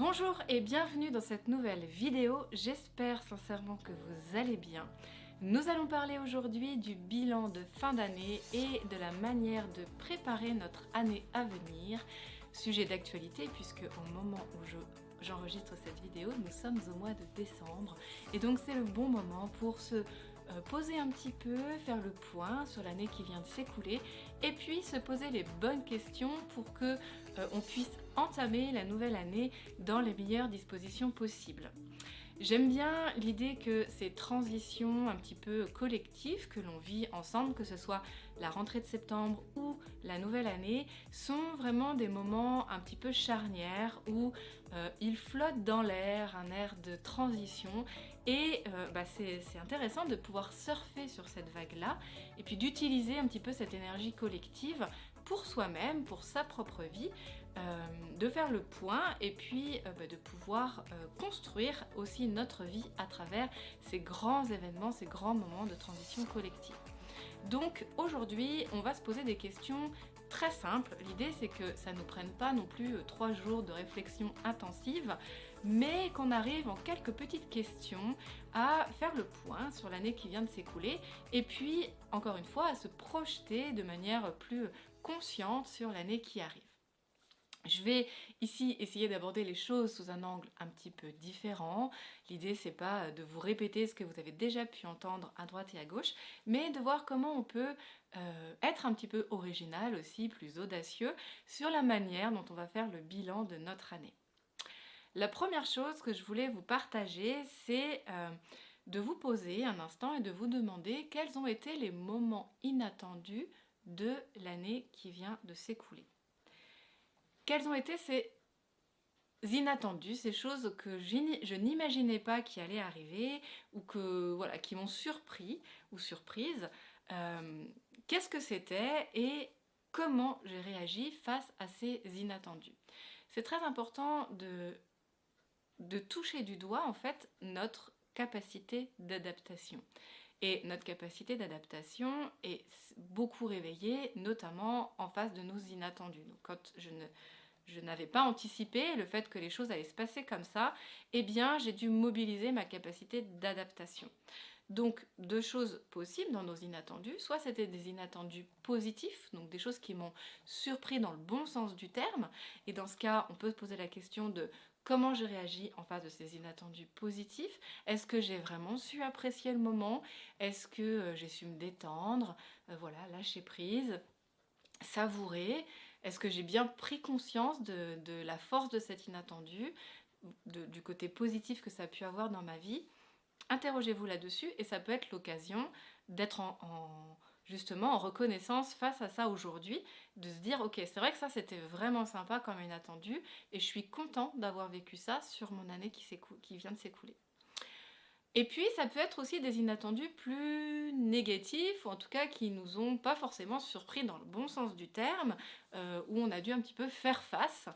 Bonjour et bienvenue dans cette nouvelle vidéo, j'espère sincèrement que vous allez bien. Nous allons parler aujourd'hui du bilan de fin d'année et de la manière de préparer notre année à venir. Sujet d'actualité puisque au moment où j'enregistre cette vidéo, nous sommes au mois de décembre et donc c'est le bon moment pour se poser un petit peu, faire le point sur l'année qui vient de s'écouler et puis se poser les bonnes questions pour que on puisse entamer la nouvelle année dans les meilleures dispositions possibles. J'aime bien l'idée que ces transitions un petit peu collectives que l'on vit ensemble, que ce soit la rentrée de septembre ou la nouvelle année, sont vraiment des moments un petit peu charnières où il flotte dans l'air, un air de transition et c'est intéressant de pouvoir surfer sur cette vague-là et puis d'utiliser un petit peu cette énergie collective pour soi-même, pour sa propre vie, de faire le point et puis de pouvoir construire aussi notre vie à travers ces grands événements, ces grands moments de transition collective. Donc aujourd'hui, on va se poser des questions très simples. L'idée c'est que ça ne nous prenne pas non plus 3 jours de réflexion intensive, mais qu'on arrive en quelques petites questions à faire le point sur l'année qui vient de s'écouler et puis encore une fois à se projeter de manière plus consciente sur l'année qui arrive. Je vais ici essayer d'aborder les choses sous un angle un petit peu différent. L'idée c'est pas de vous répéter ce que vous avez déjà pu entendre à droite et à gauche, mais de voir comment on peut être un petit peu original aussi, plus audacieux, sur la manière dont on va faire le bilan de notre année. La première chose que je voulais vous partager, c'est de vous poser un instant et de vous demander quels ont été les moments inattendus de l'année qui vient de s'écouler. Quels ont été ces inattendus, ces choses que je n'imaginais pas qui allaient arriver ou qui m'ont surpris ou surprise. Qu'est-ce que c'était et comment j'ai réagi face à ces inattendus? C'est très important de toucher du doigt en fait notre capacité d'adaptation. Et notre capacité d'adaptation est beaucoup réveillée, notamment en face de nos inattendus. Donc quand je n'avais pas anticipé le fait que les choses allaient se passer comme ça, eh bien j'ai dû mobiliser ma capacité d'adaptation. Donc deux choses possibles dans nos inattendus, soit c'était des inattendus positifs, donc des choses qui m'ont surpris dans le bon sens du terme, et dans ce cas on peut se poser la question de comment j'ai réagi en face de ces inattendus positifs. Est-ce que j'ai vraiment su apprécier le moment? Est-ce que j'ai su me détendre? Voilà, lâcher prise, savourer. Est-ce que j'ai bien pris conscience de la force de cet inattendu, du côté positif que ça a pu avoir dans ma vie? Interrogez-vous là-dessus et ça peut être l'occasion d'être justement en reconnaissance face à ça aujourd'hui, de se dire ok, c'est vrai que ça c'était vraiment sympa comme inattendu et je suis content d'avoir vécu ça sur mon année qui vient de s'écouler. Et puis ça peut être aussi des inattendus plus négatifs, ou en tout cas qui nous ont pas forcément surpris dans le bon sens du terme, où on a dû un petit peu faire face,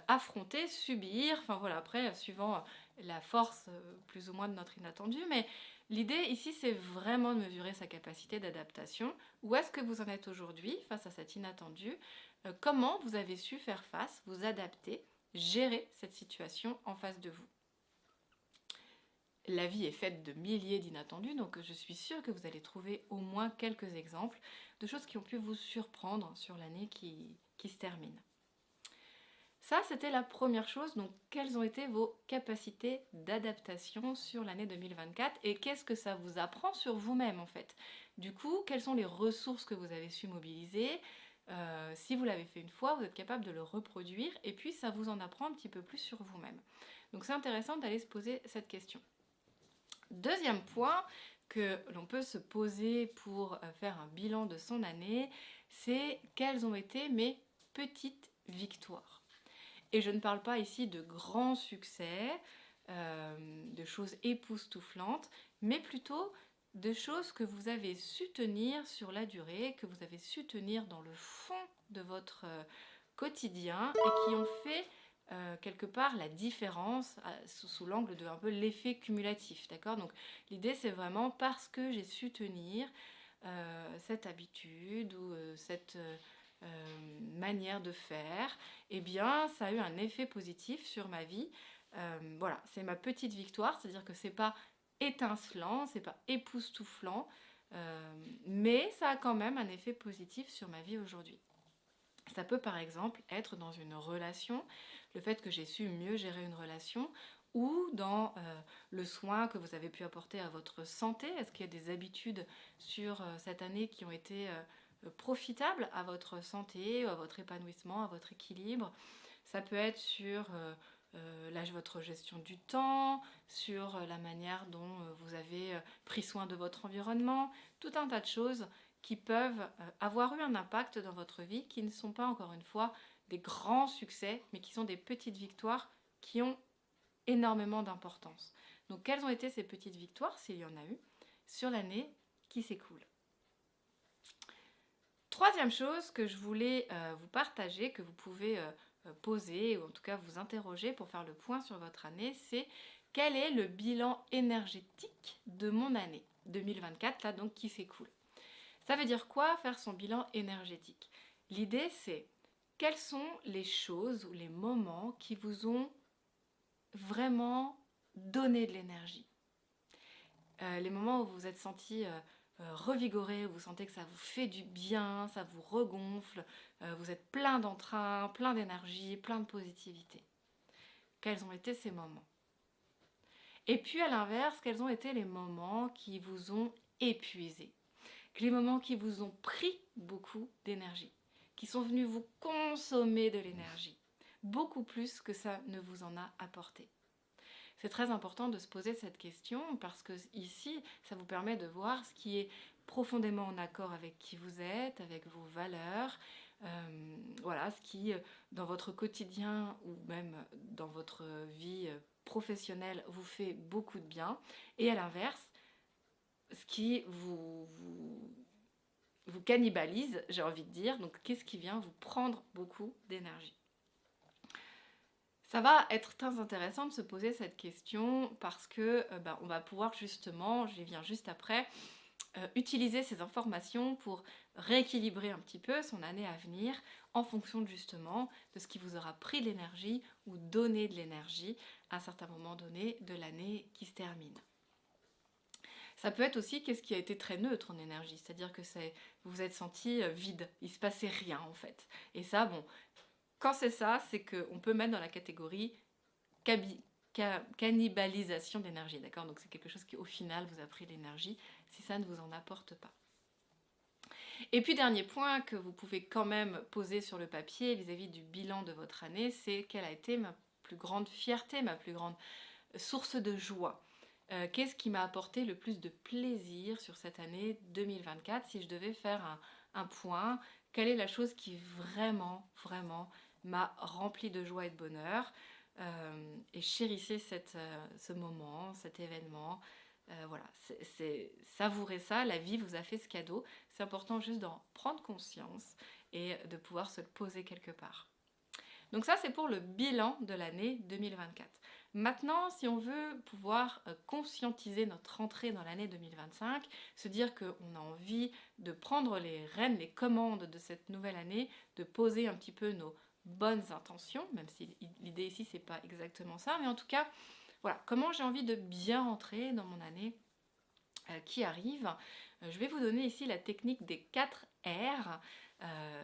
affronter, subir, enfin voilà, après suivant la force plus ou moins de notre inattendu, mais l'idée ici c'est vraiment de mesurer sa capacité d'adaptation. Où est-ce que vous en êtes aujourd'hui face à cet inattendu? Comment vous avez su faire face, vous adapter, gérer cette situation en face de vous? La vie est faite de milliers d'inattendus, donc je suis sûre que vous allez trouver au moins quelques exemples de choses qui ont pu vous surprendre sur l'année qui se termine. Ça, c'était la première chose, donc quelles ont été vos capacités d'adaptation sur l'année 2024 et qu'est-ce que ça vous apprend sur vous-même en fait? Du coup, quelles sont les ressources que vous avez su mobiliser? Si vous l'avez fait une fois, vous êtes capable de le reproduire et puis ça vous en apprend un petit peu plus sur vous-même. Donc c'est intéressant d'aller se poser cette question. Deuxième point que l'on peut se poser pour faire un bilan de son année, c'est quelles ont été mes petites victoires. Et je ne parle pas ici de grands succès, de choses époustouflantes, mais plutôt de choses que vous avez su tenir sur la durée, que vous avez su tenir dans le fond de votre quotidien et qui ont fait quelque part la différence sous l'angle de un peu l'effet cumulatif, d'accord? Donc l'idée c'est vraiment parce que j'ai su tenir cette habitude ou manière de faire, eh bien ça a eu un effet positif sur ma vie. Voilà, c'est ma petite victoire, c'est-à-dire que c'est pas étincelant, c'est pas époustouflant, mais ça a quand même un effet positif sur ma vie aujourd'hui. Ça peut par exemple être dans une relation, le fait que j'ai su mieux gérer une relation, ou dans le soin que vous avez pu apporter à votre santé. Est-ce qu'il y a des habitudes sur cette année qui ont été profitables à votre santé, à votre épanouissement, à votre équilibre? Ça peut être sur votre gestion du temps, sur la manière dont vous avez pris soin de votre environnement, tout un tas de choses qui peuvent avoir eu un impact dans votre vie, qui ne sont pas encore une fois des grands succès, mais qui sont des petites victoires qui ont énormément d'importance. Donc quelles ont été ces petites victoires, s'il y en a eu, sur l'année qui s'écoule? Troisième chose que je voulais vous partager, que vous pouvez poser, ou en tout cas vous interroger pour faire le point sur votre année, c'est quel est le bilan énergétique de mon année 2024, là donc qui s'écoule. Ça veut dire quoi, faire son bilan énergétique? L'idée, c'est quelles sont les choses ou les moments qui vous ont vraiment donné de l'énergie. Les moments où vous vous êtes senti revigoré, où vous sentez que ça vous fait du bien, ça vous regonfle, vous êtes plein d'entrain, plein d'énergie, plein de positivité. Quels ont été ces moments? Et puis à l'inverse, quels ont été les moments qui vous ont épuisé? Les moments qui vous ont pris beaucoup d'énergie, qui sont venus vous consommer de l'énergie, beaucoup plus que ça ne vous en a apporté. C'est très important de se poser cette question parce que ici, ça vous permet de voir ce qui est profondément en accord avec qui vous êtes, avec vos valeurs, voilà, ce qui, dans votre quotidien ou même dans votre vie professionnelle, vous fait beaucoup de bien, et à l'inverse, ce qui vous cannibalise, j'ai envie de dire, donc qu'est-ce qui vient vous prendre beaucoup d'énergie. Ça va être très intéressant de se poser cette question parce que on va pouvoir justement, j'y viens juste après, utiliser ces informations pour rééquilibrer un petit peu son année à venir en fonction justement de ce qui vous aura pris de l'énergie ou donné de l'énergie à un certain moment donné de l'année qui se termine. Ça peut être aussi qu'est-ce qui a été très neutre en énergie, c'est-à-dire que vous vous êtes senti vide, il se passait rien en fait. Et ça, bon, quand c'est ça, c'est qu'on peut mettre dans la catégorie cannibalisation d'énergie, d'accord? Donc c'est quelque chose qui au final vous a pris l'énergie, si ça ne vous en apporte pas. Et puis dernier point que vous pouvez quand même poser sur le papier vis-à-vis du bilan de votre année, c'est quelle a été ma plus grande fierté, ma plus grande source de joie. Qu'est-ce qui m'a apporté le plus de plaisir sur cette année 2024? Si je devais faire un point, quelle est la chose qui vraiment, vraiment m'a rempli de joie et de bonheur? Et chérissez ce moment, cet événement. Voilà, savourer ça, la vie vous a fait ce cadeau. C'est important juste d'en prendre conscience et de pouvoir se le poser quelque part. Donc ça, c'est pour le bilan de l'année 2024. Maintenant, si on veut pouvoir conscientiser notre entrée dans l'année 2025, se dire qu'on a envie de prendre les rênes, les commandes de cette nouvelle année, de poser un petit peu nos bonnes intentions, même si l'idée ici, c'est pas exactement ça, mais en tout cas, voilà, comment j'ai envie de bien rentrer dans mon année qui arrive. Je vais vous donner ici la technique des 4 R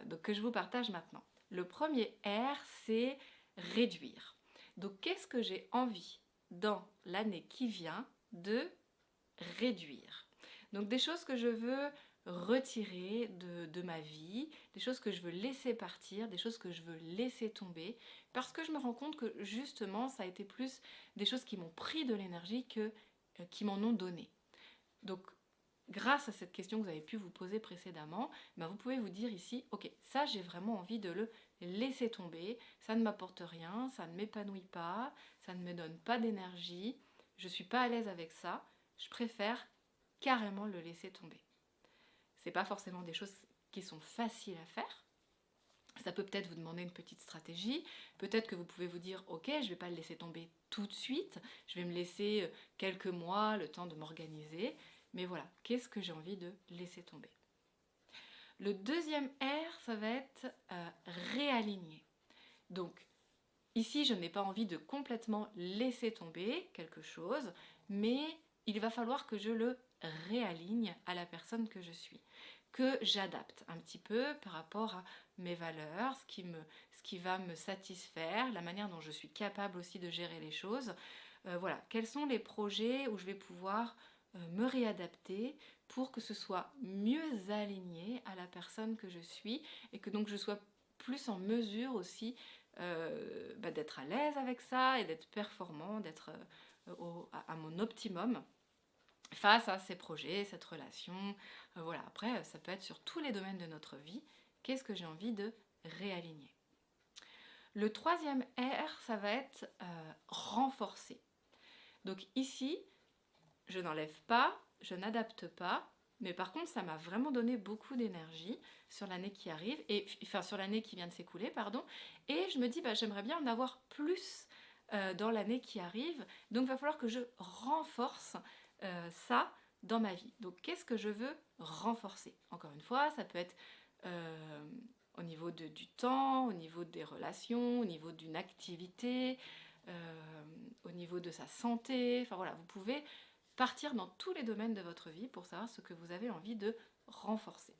donc que je vous partage maintenant. Le premier R, c'est réduire. Donc qu'est-ce que j'ai envie dans l'année qui vient de réduire? Donc des choses que je veux retirer de ma vie, des choses que je veux laisser partir, des choses que je veux laisser tomber, parce que je me rends compte que justement ça a été plus des choses qui m'ont pris de l'énergie que qui m'en ont donné. Donc grâce à cette question que vous avez pu vous poser précédemment, vous pouvez vous dire ici, ok, ça j'ai vraiment envie de le laisser tomber, ça ne m'apporte rien, ça ne m'épanouit pas, ça ne me donne pas d'énergie, je ne suis pas à l'aise avec ça, je préfère carrément le laisser tomber. Ce n'est pas forcément des choses qui sont faciles à faire. Ça peut peut-être vous demander une petite stratégie, peut-être que vous pouvez vous dire ok, je ne vais pas le laisser tomber tout de suite, je vais me laisser quelques mois, le temps de m'organiser, mais voilà, qu'est-ce que j'ai envie de laisser tomber? Le deuxième R, ça va être réaligner. Donc ici, je n'ai pas envie de complètement laisser tomber quelque chose, mais il va falloir que je le réaligne à la personne que je suis, que j'adapte un petit peu par rapport à mes valeurs, ce qui va me satisfaire, la manière dont je suis capable aussi de gérer les choses. Voilà, quels sont les projets où je vais pouvoir me réadapter pour que ce soit mieux aligné à la personne que je suis et que donc je sois plus en mesure aussi d'être à l'aise avec ça et d'être performant, d'être à mon optimum face à ces projets, cette relation. Voilà, après, ça peut être sur tous les domaines de notre vie. Qu'est-ce que j'ai envie de réaligner? Le troisième R, ça va être renforcer. Donc ici, je n'enlève pas, je n'adapte pas, mais par contre, ça m'a vraiment donné beaucoup d'énergie sur l'année qui arrive, enfin sur l'année qui vient de s'écouler, pardon. Et je me dis, j'aimerais bien en avoir plus dans l'année qui arrive. Donc, il va falloir que je renforce ça dans ma vie. Donc, qu'est-ce que je veux renforcer? Encore une fois, ça peut être au niveau du temps, au niveau des relations, au niveau d'une activité, au niveau de sa santé. Enfin voilà, vous pouvez partir dans tous les domaines de votre vie pour savoir ce que vous avez envie de renforcer.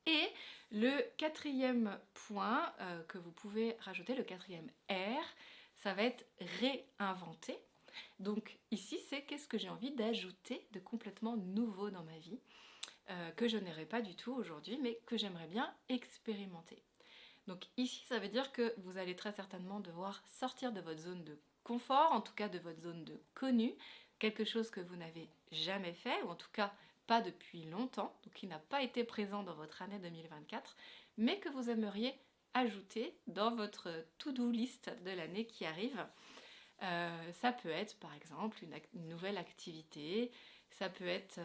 Et le quatrième point que vous pouvez rajouter, le quatrième R, ça va être réinventer. Donc ici, c'est qu'est-ce que j'ai envie d'ajouter de complètement nouveau dans ma vie, que je n'aurais pas du tout aujourd'hui, mais que j'aimerais bien expérimenter. Donc ici, ça veut dire que vous allez très certainement devoir sortir de votre zone de confort, en tout cas de votre zone de connu, quelque chose que vous n'avez jamais fait, ou en tout cas pas depuis longtemps, donc qui n'a pas été présent dans votre année 2024, mais que vous aimeriez ajouter dans votre to-do list de l'année qui arrive. Ça peut être par exemple une nouvelle activité, ça peut être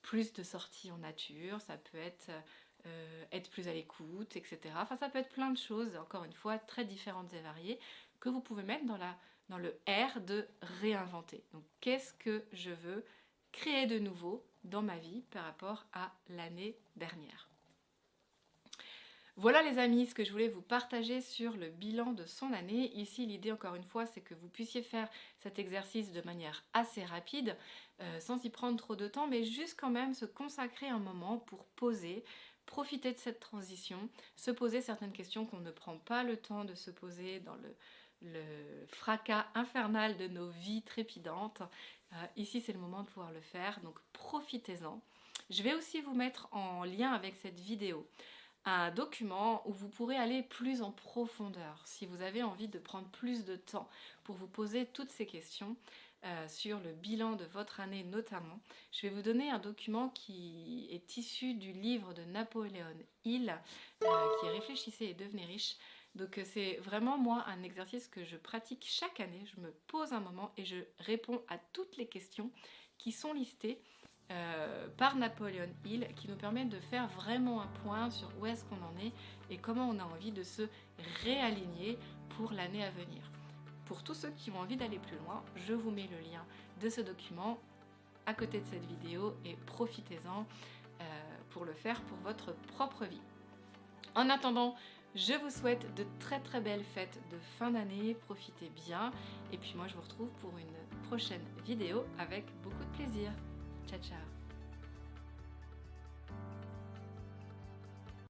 plus de sorties en nature, ça peut être plus à l'écoute, etc. Enfin, ça peut être plein de choses, encore une fois, très différentes et variées, que vous pouvez mettre dans le R de réinventer. Donc, qu'est-ce que je veux créer de nouveau dans ma vie par rapport à l'année dernière? Voilà les amis, ce que je voulais vous partager sur le bilan de son année. Ici, l'idée encore une fois, c'est que vous puissiez faire cet exercice de manière assez rapide, sans y prendre trop de temps, mais juste quand même se consacrer un moment pour poser, profiter de cette transition, se poser certaines questions qu'on ne prend pas le temps de se poser dans le fracas infernal de nos vies trépidantes. Ici, c'est le moment de pouvoir le faire, donc profitez-en. Je vais aussi vous mettre en lien avec cette vidéo un document où vous pourrez aller plus en profondeur si vous avez envie de prendre plus de temps pour vous poser toutes ces questions sur le bilan de votre année notamment. Je vais vous donner un document qui est issu du livre de Napoléon Hill qui est Réfléchissez et devenez riche. Donc c'est vraiment moi un exercice que je pratique chaque année. Je me pose un moment et je réponds à toutes les questions qui sont listées par Napoléon Hill, qui nous permet de faire vraiment un point sur où est-ce qu'on en est et comment on a envie de se réaligner pour l'année à venir. Pour tous ceux qui ont envie d'aller plus loin, je vous mets le lien de ce document à côté de cette vidéo et profitez-en pour le faire pour votre propre vie. En attendant, je vous souhaite de très très belles fêtes de fin d'année, profitez bien et puis moi je vous retrouve pour une prochaine vidéo avec beaucoup de plaisir. Ciao ciao.